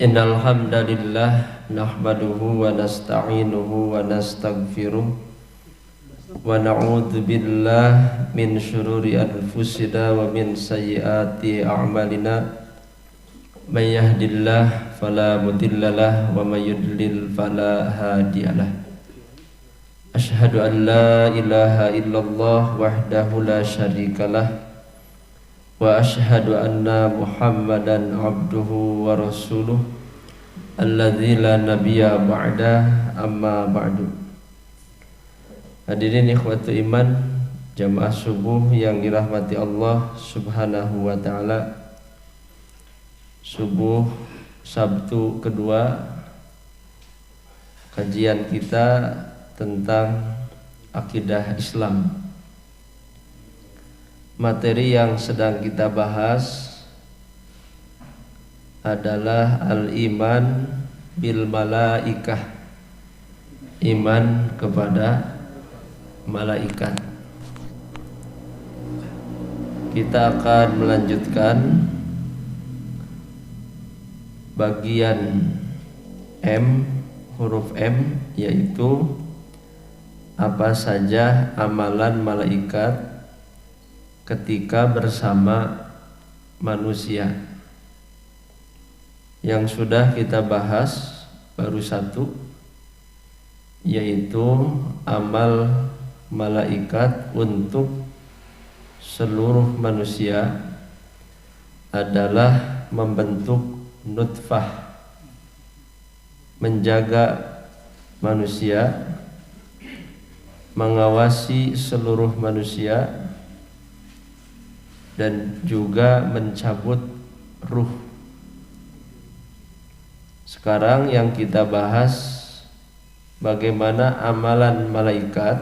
Innal hamdalillah nahmaduhu wa nasta'inuhu wa nastaghfiruh wa na'udzu billah min syururi anfusina wa min sayyiati a'malina may yahdihillahu fala mudhillalah wa may yudlil fala hadiyalah. Asyhadu an la ilaha illallah wahdahu la syarikalah wa asyhadu anna Muhammadan abduhu wa rasuluh alladzi la nabiyya ba'da, amma ba'du. Hadirin ikhwatu iman, jamaah subuh yang dirahmati Allah Subhanahu wa taala. Subuh Sabtu kedua kajian kita tentang akidah Islam. Materi yang sedang kita bahas adalah al-iman bil malaikah, iman kepada malaikat. Kita akan melanjutkan bagian M, huruf M, yaitu apa saja amalan malaikat ketika bersama manusia. Yang sudah kita bahas baru satu, yaitu amal malaikat untuk seluruh manusia adalah membentuk nutfah, menjaga manusia, mengawasi seluruh manusia, dan juga mencabut ruh. Sekarang yang kita bahas bagaimana amalan malaikat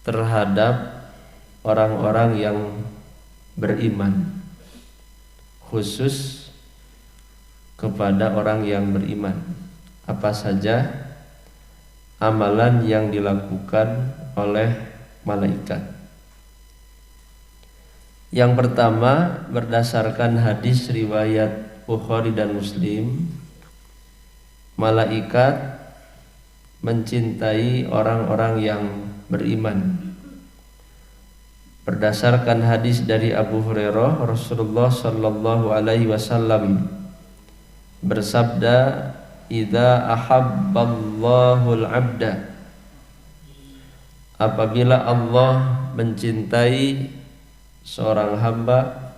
terhadap orang-orang yang beriman, khusus kepada orang yang beriman. Apa saja amalan yang dilakukan oleh malaikat? Yang pertama, berdasarkan hadis riwayat Bukhari dan Muslim, malaikat mencintai orang-orang yang beriman. Berdasarkan hadis dari Abu Hurairah, Rasulullah sallallahu alaihi wasallam bersabda, "Idza ahabballahul 'abda", apabila Allah mencintai seorang hamba,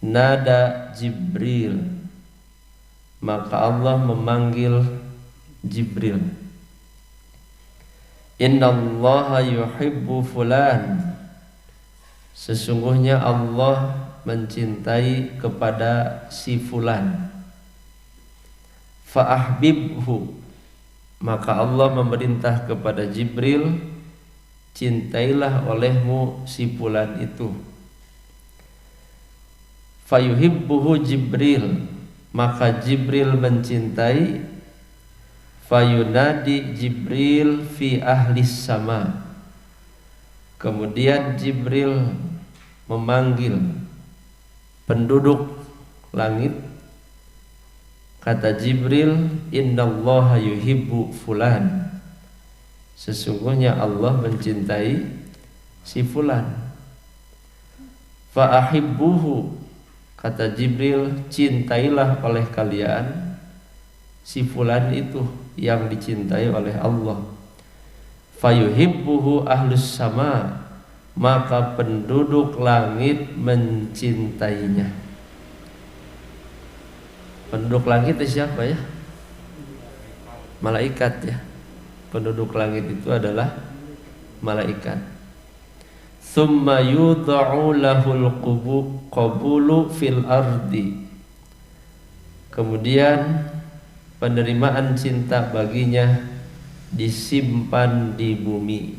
nada Jibril, maka Allah memanggil Jibril. Innallaha yuhibbu fulan, sesungguhnya Allah mencintai kepada si fulan. Fa'ahbibhu, maka Allah memerintah kepada Jibril, cintailah olehmu si fulan itu. Fayuhibbuhu Jibril, maka Jibril mencintai. Fayunadi Jibril fi ahlis sama, kemudian Jibril memanggil penduduk langit. Kata Jibril, innallaha yuhibbu fulan, sesungguhnya Allah mencintai si fulan. Fa'ahibbuhu, kata Jibril, cintailah oleh kalian si fulan itu yang dicintai oleh Allah. Fayuhibbuhu ahlus sama, maka penduduk langit mencintainya. Penduduk langit itu siapa ya? Malaikat ya. Penduduk langit itu adalah malaikat. Tsumma yud'u lahul qabulu fil ardi, kemudian penerimaan cinta baginya disimpan di bumi.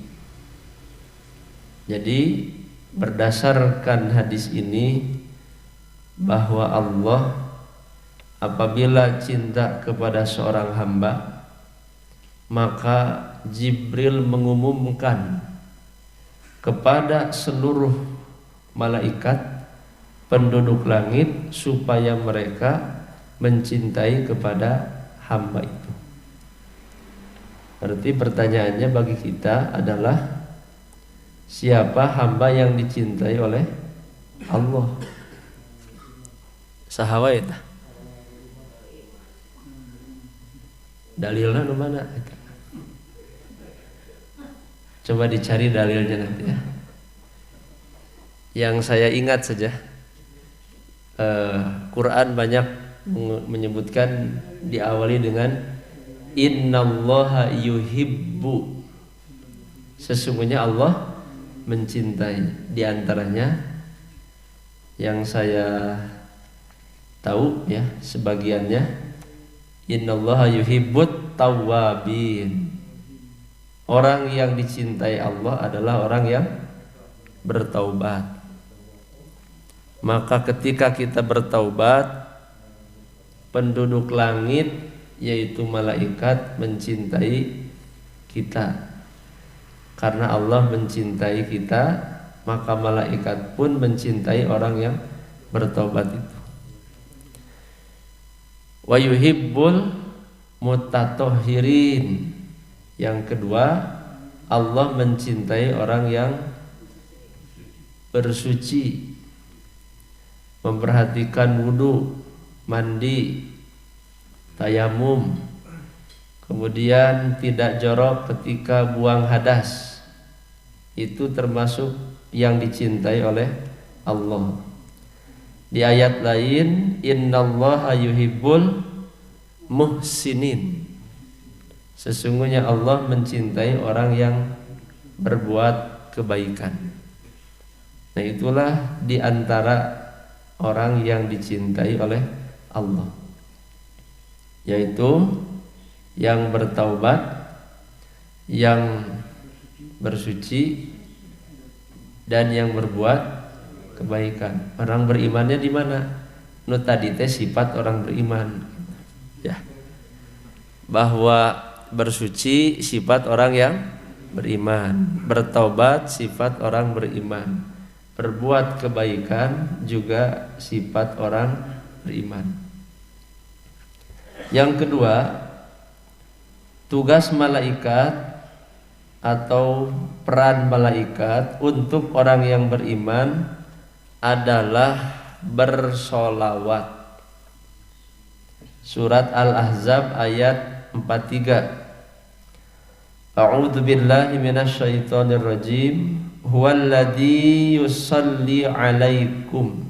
Jadi berdasarkan hadis ini bahwa Allah apabila cinta kepada seorang hamba, maka Jibril mengumumkan kepada seluruh malaikat penduduk langit supaya mereka mencintai kepada hamba itu. Berarti pertanyaannya bagi kita adalah, siapa hamba yang dicintai oleh Allah? Sahawa eta. Dalilnya nu mana? Coba dicari dalilnya nanti ya. Yang saya ingat saja, Quran banyak menyebutkan diawali dengan innallaha yuhibbu. Sesungguhnya Allah mencintai. Di antaranya yang saya tahu ya, sebagiannya innallaha yuhibbut tawwabin. Orang yang dicintai Allah adalah orang yang bertaubat. Maka ketika kita bertaubat, penduduk langit yaitu malaikat mencintai kita. Karena Allah mencintai kita, maka malaikat pun mencintai orang yang bertaubat itu. Wa yuhibbul mutatahhirin. Yang kedua, Allah mencintai orang yang bersuci, memperhatikan wudu, mandi, tayamum, kemudian tidak jorok ketika buang hadas. Itu termasuk yang dicintai oleh Allah. Di ayat lain, innallaha yuhibbul muhsinin. Sesungguhnya Allah mencintai orang yang berbuat kebaikan. Nah, itulah di antara orang yang dicintai oleh Allah, yaitu yang bertaubat, yang bersuci, dan yang berbuat kebaikan. Orang berimannya di mana? Nu tadi teh sifat orang beriman. Ya. Bahwa bersuci sifat orang yang beriman, bertaubat sifat orang beriman, berbuat kebaikan juga sifat orang beriman. Yang kedua, tugas malaikat atau peran malaikat untuk orang yang beriman adalah bersolawat. Surat Al-Ahzab ayat 43. A'udzu billahi minasyaitonir rajim. Huwallazi yusalli 'alaikum.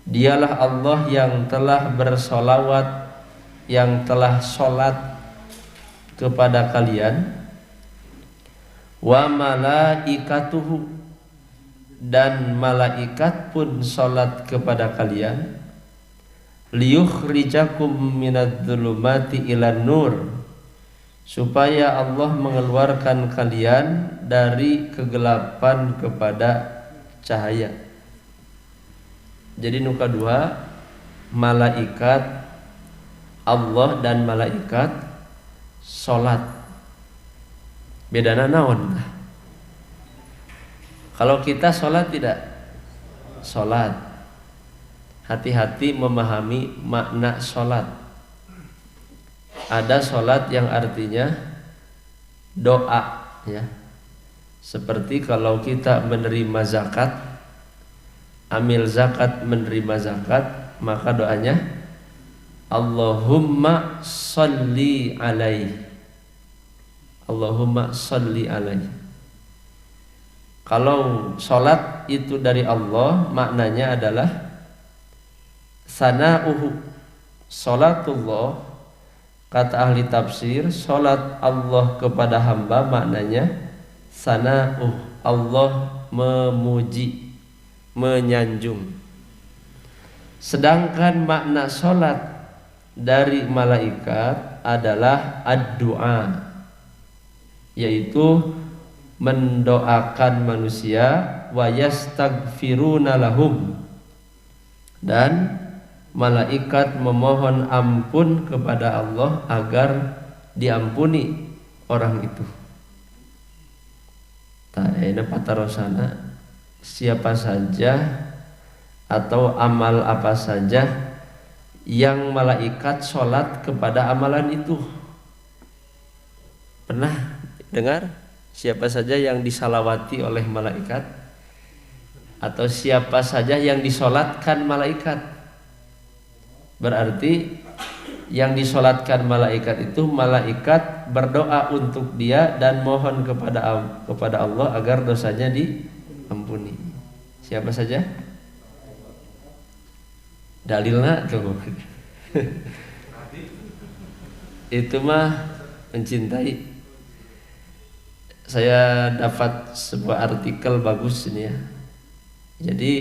Dialah Allah yang telah bersolawat, yang telah sholat kepada kalian. Wa malaikatuhu, dan malaikat pun sholat kepada kalian. Liyukhrijakum minadh-dhulumati ilan nur, supaya Allah mengeluarkan kalian dari kegelapan kepada cahaya. Jadi nuka dua, malaikat Allah dan malaikat sholat. Bedana naon? Kalau kita sholat tidak? Sholat. Hati-hati memahami makna sholat. Ada sholat yang artinya doa, ya. Seperti kalau kita menerima zakat, amil zakat, menerima zakat, maka doanya Allahumma sholli alaihi. Allahumma sholli alaihi. Kalau sholat itu dari Allah, maknanya adalah sana'uhu, sholatullah. Kata ahli tafsir, sholat Allah kepada hamba maknanya sana'uh, Allah memuji, menyanjung. Sedangkan makna sholat dari malaikat adalah ad-du'a, yaitu mendoakan manusia, wa yastaghfiruna lahum, dan malaikat memohon ampun kepada Allah agar diampuni orang itu. Ta'ena patarosana, siapa saja atau amal apa saja yang malaikat sholat kepada amalan itu. Pernah dengar siapa saja yang disalawati oleh malaikat atau siapa saja yang disolatkan malaikat? Berarti yang disolatkan malaikat itu malaikat berdoa untuk dia dan mohon kepada Allah agar dosanya diampuni. Siapa saja? Dalilnya tuh. Itu mah mencintai. Saya dapat sebuah artikel bagus ini ya. Jadi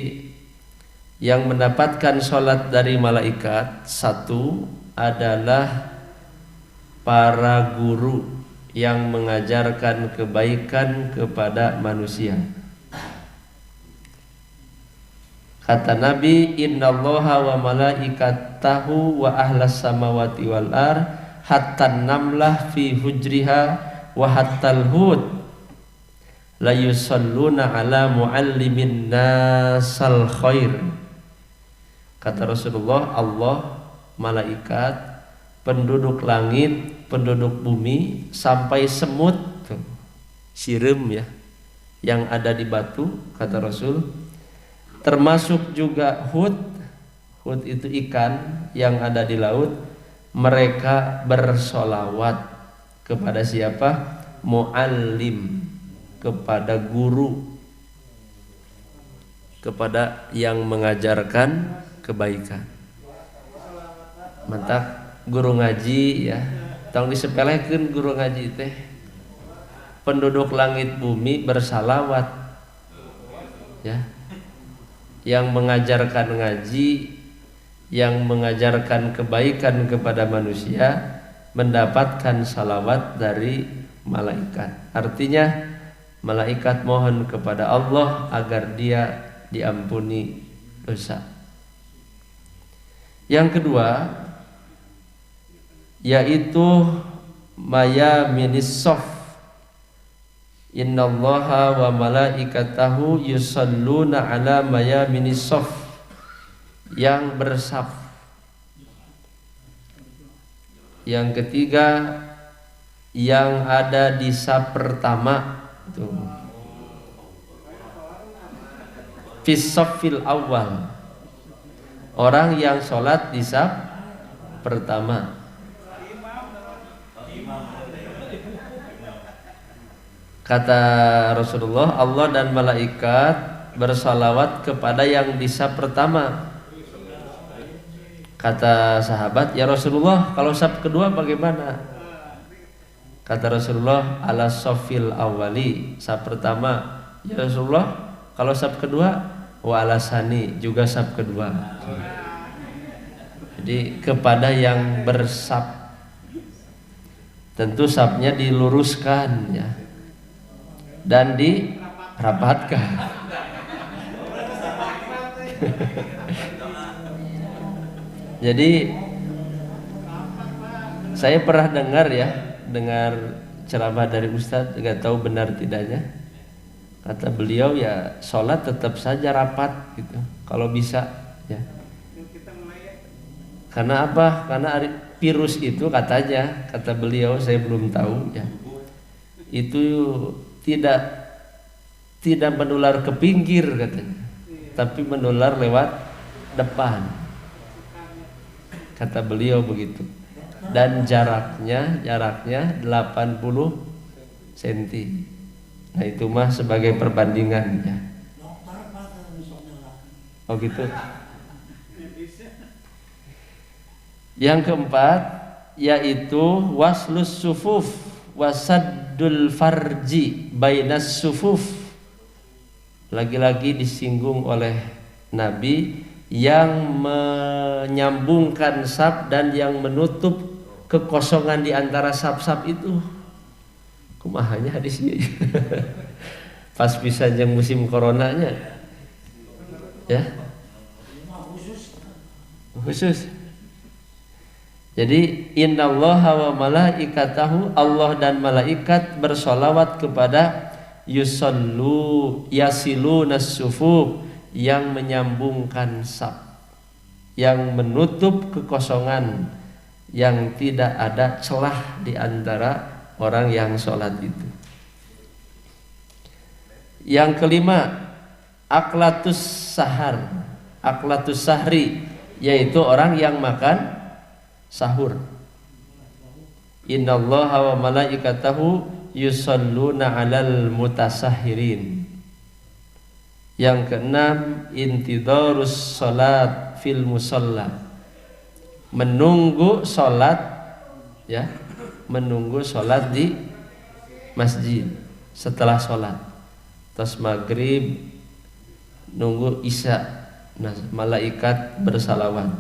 yang mendapatkan sholat dari malaikat satu adalah para guru yang mengajarkan kebaikan kepada manusia. Kata Nabi, innallaha wa malaikatahu wa ahlas samawati wal ar hatta namlah fi hujriha wa hattal hud la yusalluna ala muallimin nasal khair. Kata Rasulullah, Allah, malaikat, penduduk langit, penduduk bumi, sampai semut tuh, sirim ya yang ada di batu, kata Rasul, termasuk juga hud itu ikan yang ada di laut, mereka bersolawat kepada siapa? Muallim, kepada guru, kepada yang mengajarkan kebaikan. Mantap guru ngaji ya, tong disepelekeun guru ngaji teh. Penduduk langit bumi bersalawat ya. Yang mengajarkan ngaji, yang mengajarkan kebaikan kepada manusia mendapatkan salawat dari malaikat. Artinya malaikat mohon kepada Allah agar dia diampuni dosa. Yang kedua yaitu mayaminis sof. Innallaha wa malaikatahu yusalluna ala mayaminis sof, yang bersaf. Yang ketiga yang ada di saf pertama tuh, fis saffil awal, orang yang sholat di saf pertama. Kata Rasulullah, Allah dan malaikat bersalawat kepada yang di saf pertama. Kata sahabat, ya Rasulullah, kalau saf kedua bagaimana? Kata Rasulullah, ala safil awali, saf pertama. Ya Rasulullah, kalau saf kedua, wa ala sani, juga saf kedua. Jadi kepada yang bersaf, tentu safnya diluruskan ya, dan dirapatkan. Jadi saya pernah dengar ceramah dari Ustadz, nggak tahu benar tidaknya. Kata beliau ya sholat tetap saja rapat gitu kalau bisa ya. Karena apa? Karena virus itu katanya, kata beliau, saya belum tahu ya, itu tidak menular ke pinggir katanya, tapi menular lewat depan, kata beliau begitu. Dan jaraknya 80 cm. Nah itu mah sebagai perbandingannya. Oh gitu. Yang keempat yaitu waslus sufuf wasaddul farji bainas sufuf. Lagi-lagi disinggung oleh Nabi yang menyambungkan saf dan yang menutup kekosongan di antara saf-saf itu. Kumahanya hadisnya. Pas bisa yang musim coronanya. Ya. Khusus. Jadi innallaha wa malaikatahu, Allah dan malaikat bersolawat kepada yusallu yasiluna sufuf, yang menyambungkan saf. yang menutup kekosongan, yang tidak ada celah di antara orang yang sholat itu. Yang kelima, aklatus sahar, aklatus sahri, yaitu orang yang makan sahur. Innallaha wa malaikatahu yusalluna 'alal mutasahhirin. Yang keenam, intidharus salat fil musalla, menunggu salat, ya, menunggu salat di masjid. Setelah salat terus maghrib nunggu isya, nah malaikat bersalawat.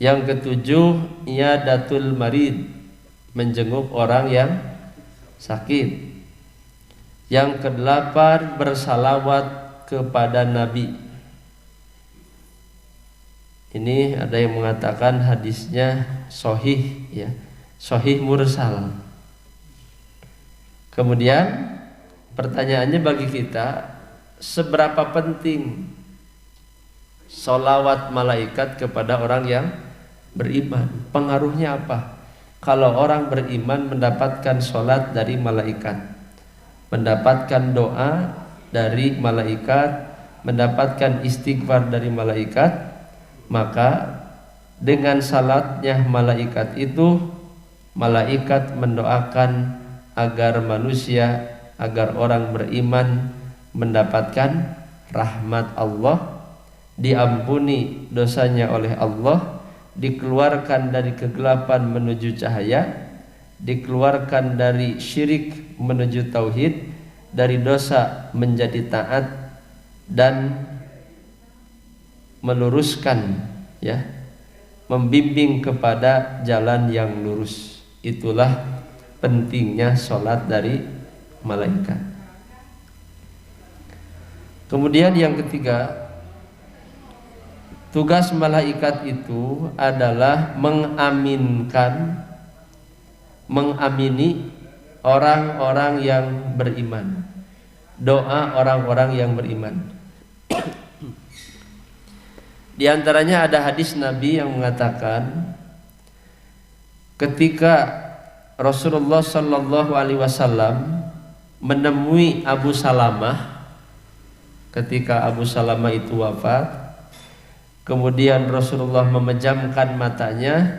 Yang ketujuh, iyadatul marid, menjenguk orang yang sakit. Yang kedelapan, bersalawat kepada Nabi. Ini ada yang mengatakan hadisnya sahih, ya, sahih mursal. Kemudian pertanyaannya bagi kita, seberapa penting sholawat malaikat kepada orang yang beriman? Pengaruhnya apa? Kalau orang beriman mendapatkan sholat dari malaikat, mendapatkan doa dari malaikat, mendapatkan istighfar dari malaikat, maka dengan salatnya malaikat itu, malaikat mendoakan agar manusia, agar orang beriman mendapatkan rahmat Allah, diampuni dosanya oleh Allah, dikeluarkan dari kegelapan menuju cahaya, dikeluarkan dari syirik menuju tauhid, dari dosa menjadi taat, dan meluruskan, ya, membimbing kepada jalan yang lurus. Itulah pentingnya sholat dari malaikat. Kemudian yang ketiga, tugas malaikat itu adalah mengamini orang-orang yang beriman, doa orang-orang yang beriman. Di antaranya ada hadis Nabi yang mengatakan, ketika Rasulullah Shallallahu Alaihi Wasallam menemui Abu Salamah, ketika Abu Salamah itu wafat, kemudian Rasulullah memejamkan matanya,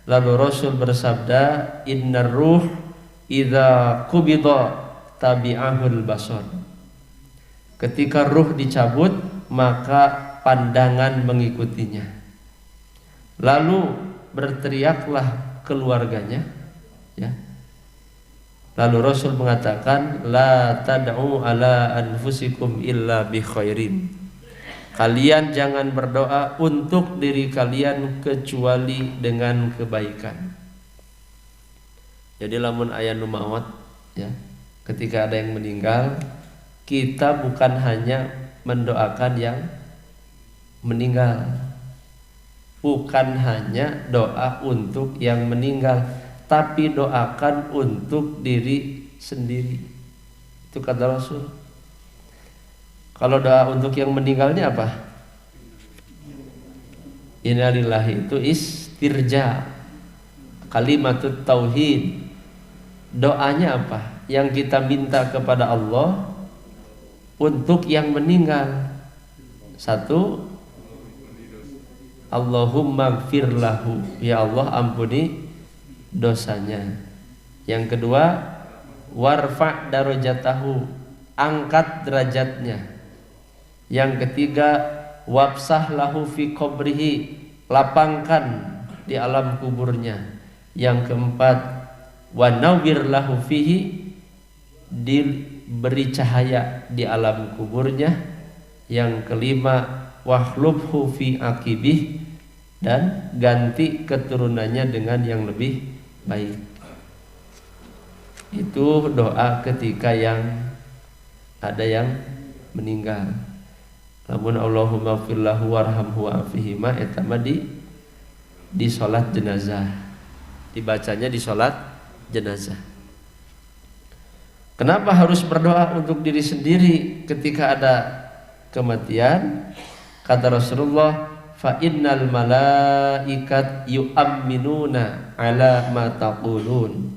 lalu Rasul bersabda, innar ruh idza qubida tabi'ahul basar. Ketika ruh dicabut, maka pandangan mengikutinya. Lalu berteriaklah keluarganya, ya. Lalu Rasul mengatakan, la tad'u ala anfusikum illa bi khairin. Kalian jangan berdoa untuk diri kalian kecuali dengan kebaikan. Jadi lamun aya nu maot, ya, ketika ada yang meninggal, kita bukan hanya mendoakan yang meninggal, bukan hanya doa untuk yang meninggal, tapi doakan untuk diri sendiri. Itu kata Rasul. Kalau doa untuk yang meninggalnya apa? Innalillahi, itu istirja, kalimatut tauhid. Doanya apa? Yang kita minta kepada Allah untuk yang meninggal. Satu, Allahumma gfir lahu, ya Allah ampuni dosanya. Yang kedua, warfa' darajatahu, angkat derajatnya. Yang ketiga, wabsah lahu fi qabrihi, lapangkan di alam kuburnya. Yang keempat, wa nawwir lahu fihi, diberi cahaya di alam kuburnya. Yang kelima, wahlubhu fi akibih, dan ganti keturunannya dengan yang lebih baik. Itu doa ketika yang ada yang meninggal. Namun Allahumma firlahu warhamhu wa'afihi ma, etama di sholat jenazah, dibacanya di sholat jenazah. Kenapa harus berdoa untuk diri sendiri ketika ada kematian? Kata Rasulullah, fa innal malaikat yu'minuna ala ma taqulun.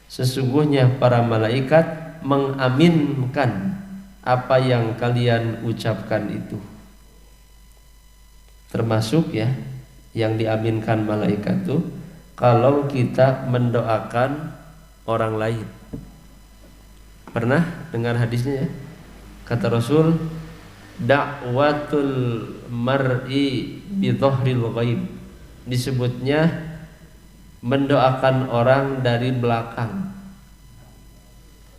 Sesungguhnya para malaikat mengaminkan apa yang kalian ucapkan itu. Termasuk ya yang diaminkan malaikat itu kalau kita mendoakan orang lain. Pernah dengar hadisnya ya? Kata Rasul, da'watul mar'i bi dhahril ghaib. Disebutnya mendoakan orang dari belakang.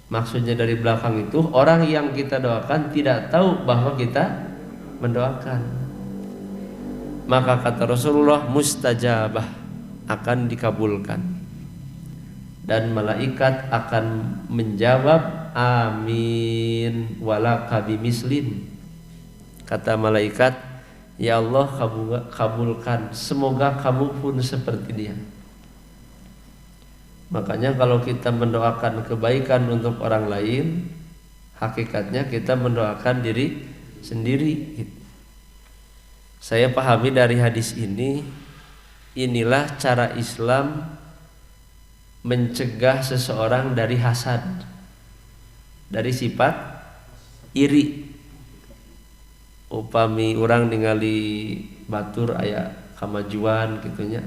Maksudnya dari belakang itu orang yang kita doakan tidak tahu bahwa kita mendoakan. Maka kata Rasulullah, mustajabah, akan dikabulkan. Dan malaikat akan menjawab amin walaka bimislin. Kata malaikat, ya Allah kabulkan, semoga kamu pun seperti dia. Makanya kalau kita mendoakan kebaikan untuk orang lain, hakikatnya kita mendoakan diri sendiri. Saya pahami dari hadis ini, inilah cara Islam mencegah seseorang dari hasad, dari sifat iri. Upami orang ningali batur aya kamajuan gitunya,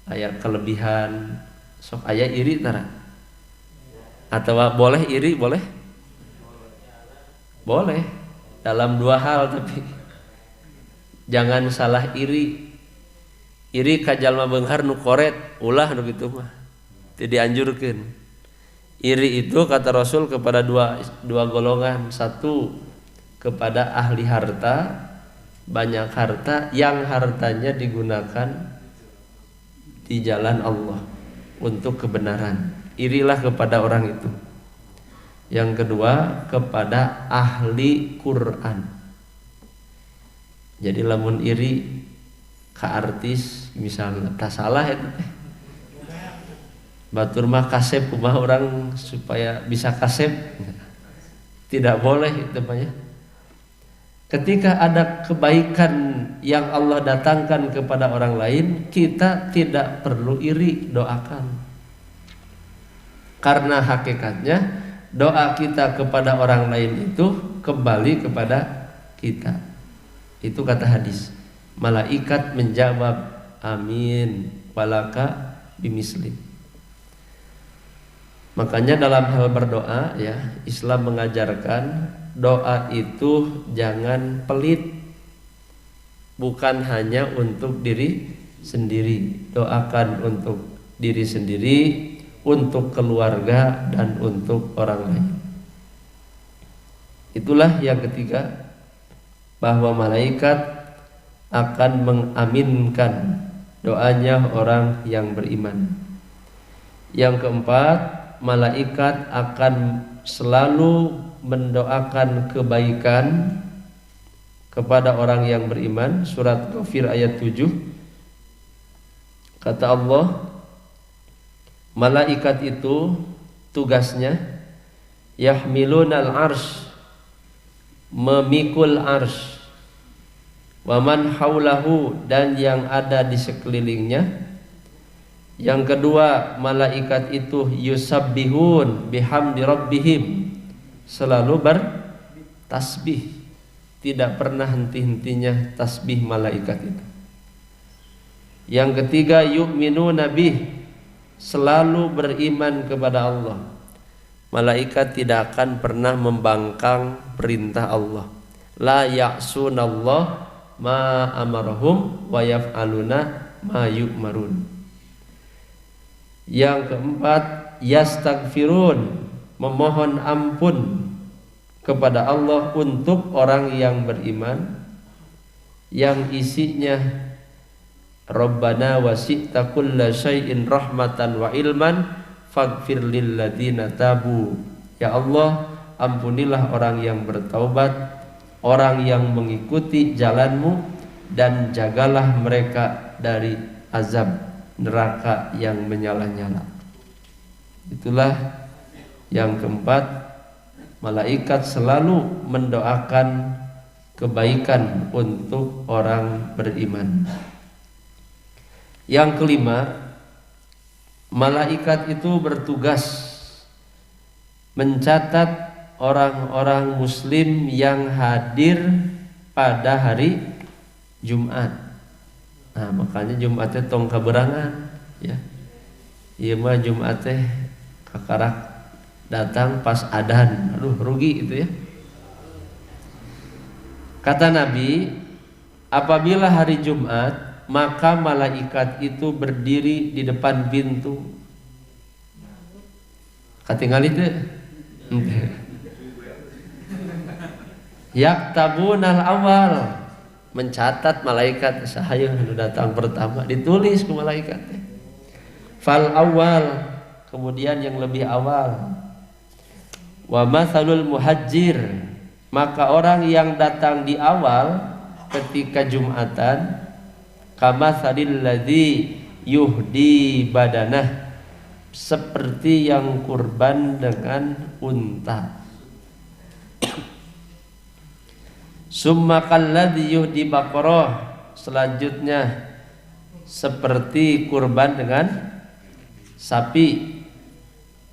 aya kelebihan, sok aya iri tara. Atau boleh iri, boleh dalam dua hal, tapi jangan salah iri. Iri ka jalma beunghar nu koret ulah nu kitu mah teu dianjurkeun. Iri itu kata Rasul kepada dua golongan. Satu, kepada ahli harta, banyak harta yang hartanya digunakan di jalan Allah untuk kebenaran. Irilah kepada orang itu. Yang kedua, kepada ahli Quran. Jadi lamun iri ka artis misalnya, tak salah itu. Batur mah kasep kumaha orang supaya bisa kasep, tidak boleh itu banyak. Ketika ada kebaikan yang Allah datangkan kepada orang lain, kita tidak perlu iri, doakan. Karena hakikatnya doa kita kepada orang lain itu kembali kepada kita. Itu kata hadis. Malaikat menjawab amin walaka bimisli. Makanya dalam hal berdoa ya, Islam mengajarkan doa itu jangan pelit. Bukan hanya untuk diri sendiri, doakan untuk diri sendiri, untuk keluarga, dan untuk orang lain. Itulah yang ketiga, bahwa malaikat akan mengaminkan doanya orang yang beriman. Yang keempat, malaikat akan selalu mendoakan kebaikan kepada orang yang beriman. Surat Ghafir ayat 7. Kata Allah, malaikat itu tugasnya yahmilunal arsy, memikul arsy, wa man haulahu, dan yang ada di sekelilingnya. Yang kedua, malaikat itu yusabbihun bihamdi rabbihim, selalu bertasbih, tidak pernah henti-hentinya tasbih malaikat itu. Yang ketiga, yu'minuna bih, selalu beriman kepada Allah. Malaikat tidak akan pernah membangkang perintah Allah. La ya'sunallah ma amarahum wa yaf'aluna ma yu'marun. Yang keempat, yastaghfirun, memohon ampun kepada Allah untuk orang yang beriman, yang isinya Rabbana wasi'ta kulla syai'in rahmatan wa ilman faghfir lil ladzina tabu. Ya Allah, ampunilah orang yang bertaubat, orang yang mengikuti jalanmu, dan jagalah mereka dari azab neraka yang menyala-nyala. Itulah yang keempat, malaikat selalu mendoakan kebaikan untuk orang beriman. Yang kelima, malaikat itu bertugas mencatat orang-orang muslim yang hadir pada hari Jumat. Nah, makanya Jumatnya tong kaberangan ya. Ieu mah Jumat teh kakarak datang pas adzan. Aduh, rugi itu ya. Kata Nabi, apabila hari Jumat, maka malaikat itu berdiri di depan pintu. Katingal itu yaktabunal awal, mencatat malaikat sahaya anu datang pertama ditulis ke malaikat. Fal awal, kemudian yang lebih awal. Wa mathalul muhajjir, maka orang yang datang di awal ketika Jumatan, kamathalil ladzi yuhdi badanah, seperti yang kurban dengan unta. Summa kalladzi yuhdi baqarah, selanjutnya seperti kurban dengan sapi.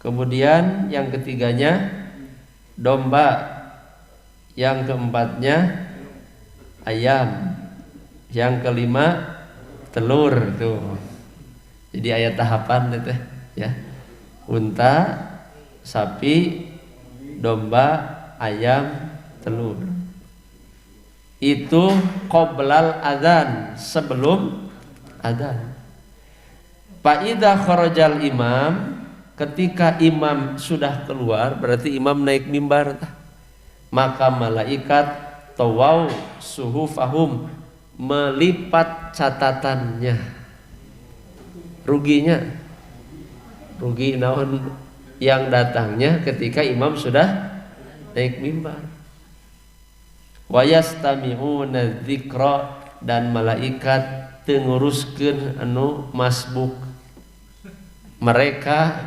Kemudian yang ketiganya domba, yang keempatnya ayam, yang kelima telur tuh. Jadi ayat tahapan itu ya. Unta, sapi, domba, ayam, telur. Itu qoblal adzan, sebelum adzan. Fa idza kharajal imam, ketika imam sudah keluar, berarti imam naik mimbar, maka malaikat tawau suhufahum, melipat catatannya. Rugi naon yang datangnya ketika imam sudah naik mimbar. Wa yastami'una dzikra, dan malaikat teu nguruskeun anu masbuk. Mereka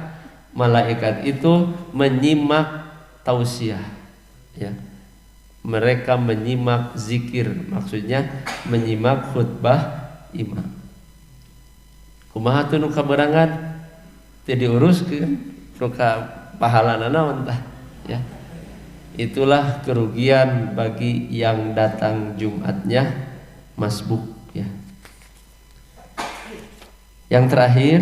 malaikat itu menyimak tausiah ya. Mereka menyimak zikir, maksudnya menyimak khutbah imam. Kumaha teu nu kaberangan teu diuruskeun, nu ka pahalana naon tah ya. Itulah kerugian bagi yang datang Jumatnya masbuk ya. Yang terakhir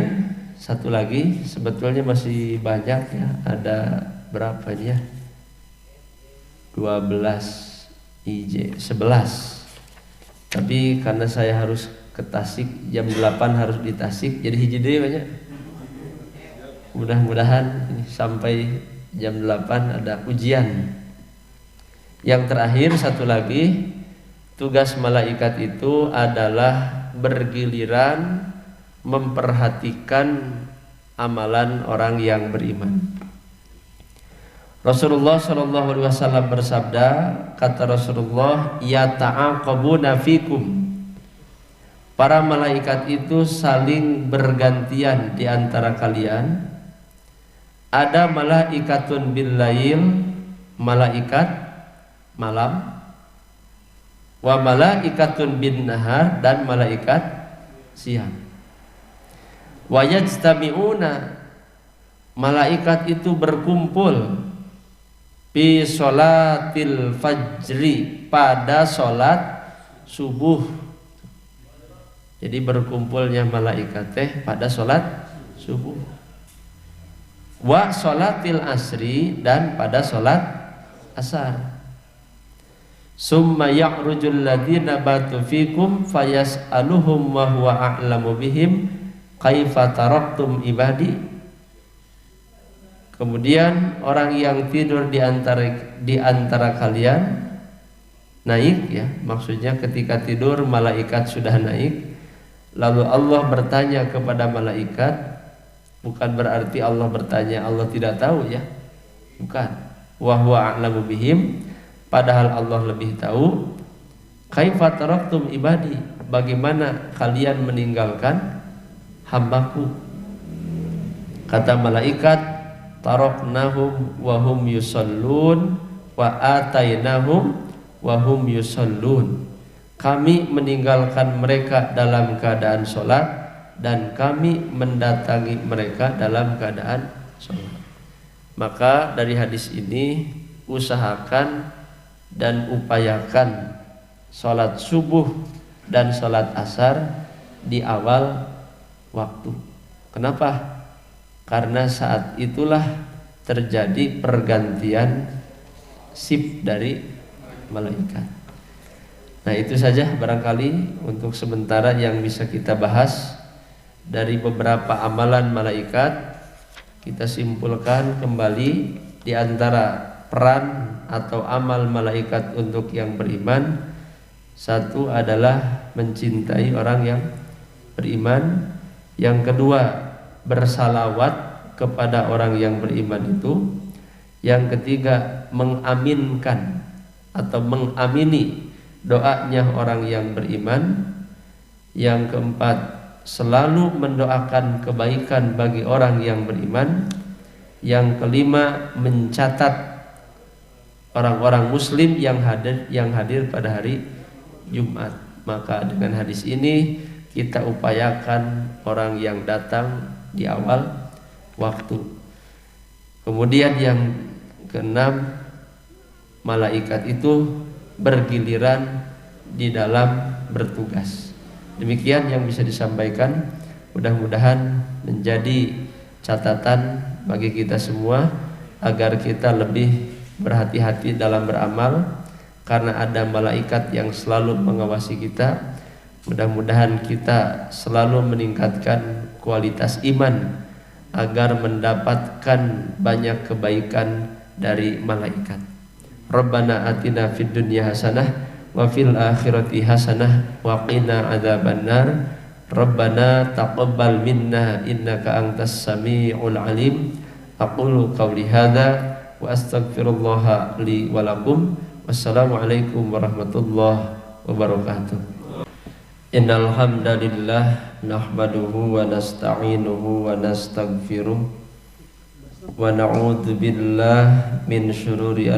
satu lagi, sebetulnya masih banyak ya, ada berapa ini ya? 12 IJ 11. Tapi karena saya harus ke Tasik jam 8 harus di Tasik, jadi hiji deui banyak. Mudah-mudahan ini sampai jam 8 ada ujian. Yang terakhir satu lagi, tugas malaikat itu adalah bergiliran memperhatikan amalan orang yang beriman. Rasulullah sallallahu alaihi wasallam bersabda, kata Rasulullah, ya ta'aqabuna fikum, para malaikat itu saling bergantian di antara kalian. Ada malaikatun bil lail, malaikat malam, wa malaikatun bin nahar, dan malaikat siang. Wa yajtami'una, malaikat itu berkumpul fi sholatil fajri, pada sholat subuh. Jadi berkumpulnya malaikat teh pada sholat subuh. Wa sholatil asri, dan pada sholat asar. Summa ya'rujul ladzina batu fikum fayas'aluhum wa huwa a'lamu bihim kaifa taraktum ibadi. Kemudian orang yang tidur di antara kalian naik ya, maksudnya ketika tidur malaikat sudah naik, lalu Allah bertanya kepada malaikat, bukan berarti Allah bertanya Allah tidak tahu ya, bukan. Wa huwa a'lamu bihim, padahal Allah lebih tahu. Kaifa taraktum ibadi, bagaimana kalian meninggalkan hambaku. Kata malaikat, taraknahum wa hum yusallun wa atainahum wa hum yusallun. Kami meninggalkan mereka dalam keadaan sholat dan kami mendatangi mereka dalam keadaan sholat. Maka dari hadis ini usahakan dan upayakan sholat subuh dan sholat asar di awal waktu. Kenapa? Karena saat itulah terjadi pergantian shift dari malaikat. Nah, itu saja barangkali untuk sementara yang bisa kita bahas dari beberapa amalan malaikat. Kita simpulkan kembali di antara peran atau amal malaikat untuk yang beriman. Satu adalah mencintai orang yang beriman. Yang kedua, bersalawat kepada orang yang beriman itu. Yang ketiga, mengaminkan atau mengamini doanya orang yang beriman. Yang keempat, selalu mendoakan kebaikan bagi orang yang beriman. Yang kelima, mencatat orang-orang muslim yang hadir pada hari Jumat. Maka dengan hadis ini kita upayakan orang yang datang di awal waktu. Kemudian yang keenam, malaikat itu bergiliran di dalam bertugas. Demikian yang bisa disampaikan. Mudah-mudahan menjadi catatan bagi kita semua agar kita lebih berhati-hati dalam beramal, karena ada malaikat yang selalu mengawasi kita. Mudah-mudahan kita selalu meningkatkan kualitas iman agar mendapatkan banyak kebaikan dari malaikat. Rabbana atina fid dunya hasanah wa fil akhirati hasanah wa qina adzabannar. Rabbana taqabbal minna innaka antas samiul alim. Aqulu qawli hadza wa astaghfirullah li wa lakum. Wassalamualaikum warahmatullahi wabarakatuh. Innal hamdalillah nahmaduhu wa nasta'inuhu wa nastaghfiruh wa na'udzu billahi min syururi